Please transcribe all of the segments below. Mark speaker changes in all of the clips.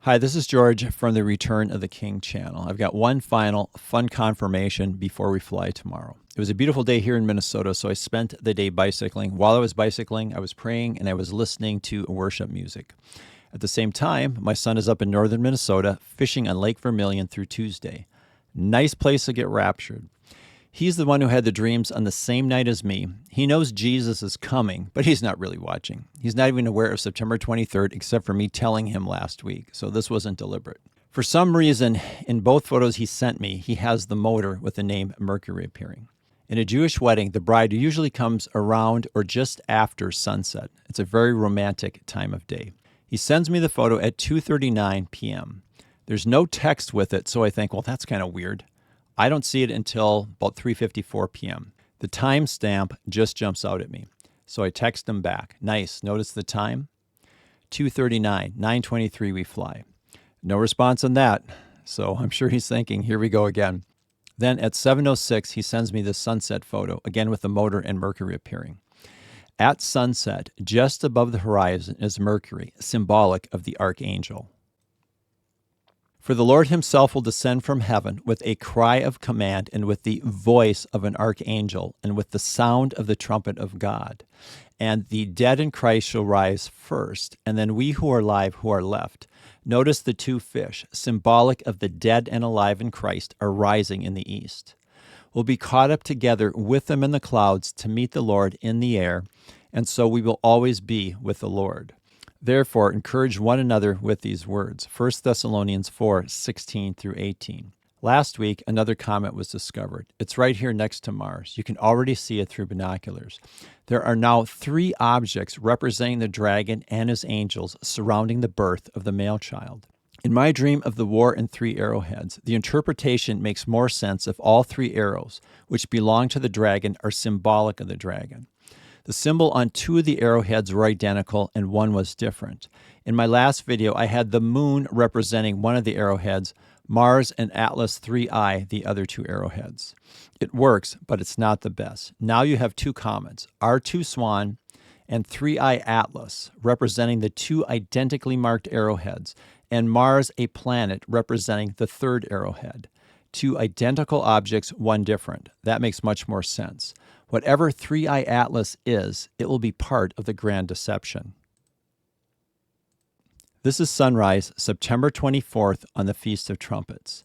Speaker 1: Hi, this is George from the Return of the King channel. I've got one final fun confirmation before we fly tomorrow. It was a beautiful day here in Minnesota, so I spent the day bicycling. While I was bicycling, I was praying and I was listening to worship music. At the same time, my son is up in northern Minnesota fishing on Lake Vermilion through Tuesday. Nice place to get raptured. He's the one who had the dreams on the same night as me. He knows Jesus is coming, but he's not really watching. He's not even aware of September 23rd, except for me telling him last week, so this wasn't deliberate. For some reason, in both photos he sent me, he has the motor with the name Mercury appearing. In a Jewish wedding, the bride usually comes around or just after sunset. It's a very romantic time of day. He sends me the photo at 2:39 p.m. There's no text with it, so I think, well, that's kind of weird. I don't see it until about 3:54 p.m. The timestamp just jumps out at me. So I text him back. Nice. Notice the time? 2:39, 9:23 we fly. No response on that. So I'm sure he's thinking, here we go again. Then at 7:06, he sends me the sunset photo, again with the motor and Mercury appearing. At sunset, just above the horizon is Mercury, symbolic of the archangel. For the Lord himself will descend from heaven with a cry of command and with the voice of an archangel and with the sound of the trumpet of God. And the dead in Christ shall rise first, and then we who are alive who are left. Notice the two fish, symbolic of the dead and alive in Christ, are rising in the east. We'll be caught up together with them in the clouds to meet the Lord in the air, and so we will always be with the Lord. Therefore, encourage one another with these words. 1 Thessalonians 4:16 through 18. Last week, another comet was discovered. It's right here next to Mars. You can already see it through binoculars. There are now 3 objects representing the dragon and his angels surrounding the birth of the male child. In my dream of the war and 3 arrowheads, the interpretation makes more sense if all 3 arrows, which belong to the dragon, are symbolic of the dragon. The symbol on 2 of the arrowheads were identical and 1 was different. In my last video, I had the moon representing one of the arrowheads, Mars and Atlas 3I, the other 2 arrowheads. It works, but it's not the best. Now you have 2 comets, R2 Swan and 3I Atlas, representing the 2 identically marked arrowheads, and Mars, a planet, representing the 3rd arrowhead. 2 identical objects, 1 different. That makes much more sense. Whatever 3I Atlas is, it will be part of the grand deception. This is sunrise, September 24th on the Feast of Trumpets.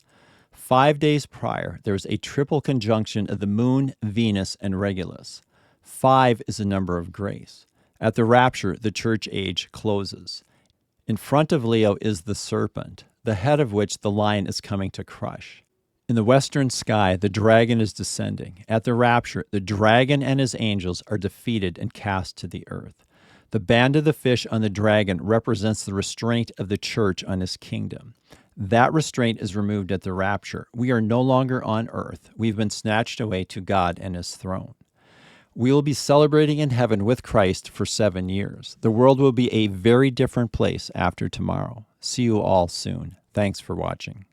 Speaker 1: 5 days prior, there was a triple conjunction of the moon, Venus, and Regulus. 5 is a number of grace. At the rapture, the church age closes. In front of Leo is the serpent, the head of which the lion is coming to crush. In the western sky, the dragon is descending. At the rapture, the dragon and his angels are defeated and cast to the earth. The band of the fish on the dragon represents the restraint of the church on his kingdom. That restraint is removed at the rapture. We are no longer on earth. We've been snatched away to God and his throne. We will be celebrating in heaven with Christ for 7 years. The world will be a very different place after tomorrow. See you all soon. Thanks for watching.